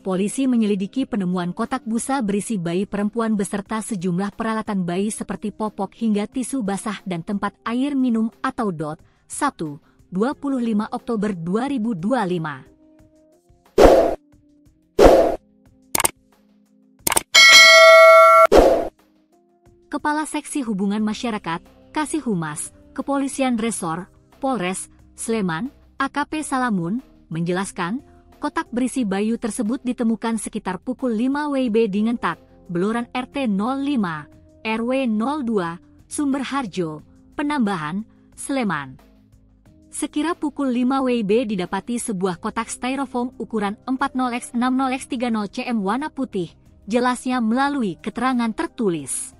polisi menyelidiki penemuan kotak busa berisi bayi perempuan beserta sejumlah peralatan bayi seperti popok hingga tisu basah dan tempat air minum atau DOT. 1. 25 Oktober 2025. Kepala Seksi Hubungan Masyarakat, Kasih Humas, Kepolisian Resor, Polres, Sleman, AKP Salamun, menjelaskan, kotak berisi bayi tersebut ditemukan sekitar pukul 5 WIB di Ngentak, Beluran RT 05, RW 02, Sumberharjo, Penambahan, Sleman. Sekira pukul 5 WIB didapati sebuah kotak styrofoam ukuran 40x60x30 cm warna putih, jelasnya melalui keterangan tertulis.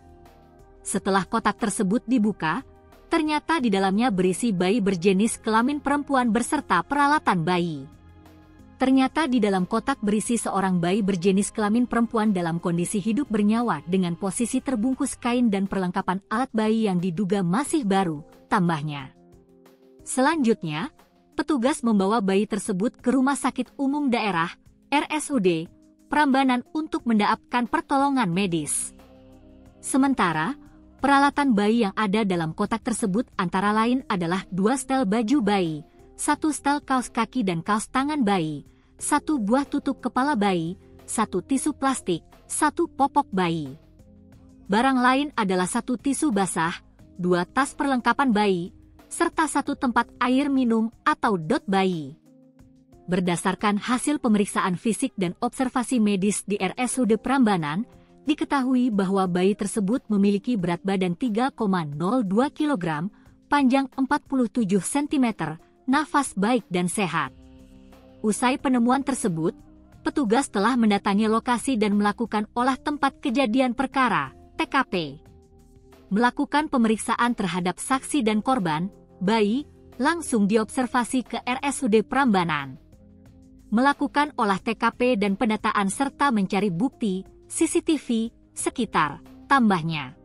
Setelah kotak tersebut dibuka, ternyata di dalamnya berisi bayi berjenis kelamin perempuan berserta peralatan bayi. Ternyata di dalam kotak berisi seorang bayi berjenis kelamin perempuan dalam kondisi hidup bernyawa dengan posisi terbungkus kain dan perlengkapan alat bayi yang diduga masih baru, tambahnya. Selanjutnya, petugas membawa bayi tersebut ke Rumah Sakit Umum Daerah, RSUD, Prambanan untuk mendapatkan pertolongan medis. Sementara, peralatan bayi yang ada dalam kotak tersebut antara lain adalah 2 setel baju bayi, 1 setel kaos kaki dan kaos tangan bayi, 1 buah tutup kepala bayi, 1 tisu plastik, 1 popok bayi. Barang lain adalah 1 tisu basah, 2 tas perlengkapan bayi, serta 1 tempat air minum atau DOT bayi. Berdasarkan hasil pemeriksaan fisik dan observasi medis di RSUD Prambanan, diketahui bahwa bayi tersebut memiliki berat badan 3,02 kg, panjang 47 cm, nafas baik dan sehat. Usai penemuan tersebut, petugas telah mendatangi lokasi dan melakukan olah tempat kejadian perkara, TKP. Melakukan pemeriksaan terhadap saksi dan korban, bayi langsung diobservasi ke RSUD Prambanan. Melakukan olah TKP dan pendataan serta mencari bukti CCTV sekitar, tambahnya.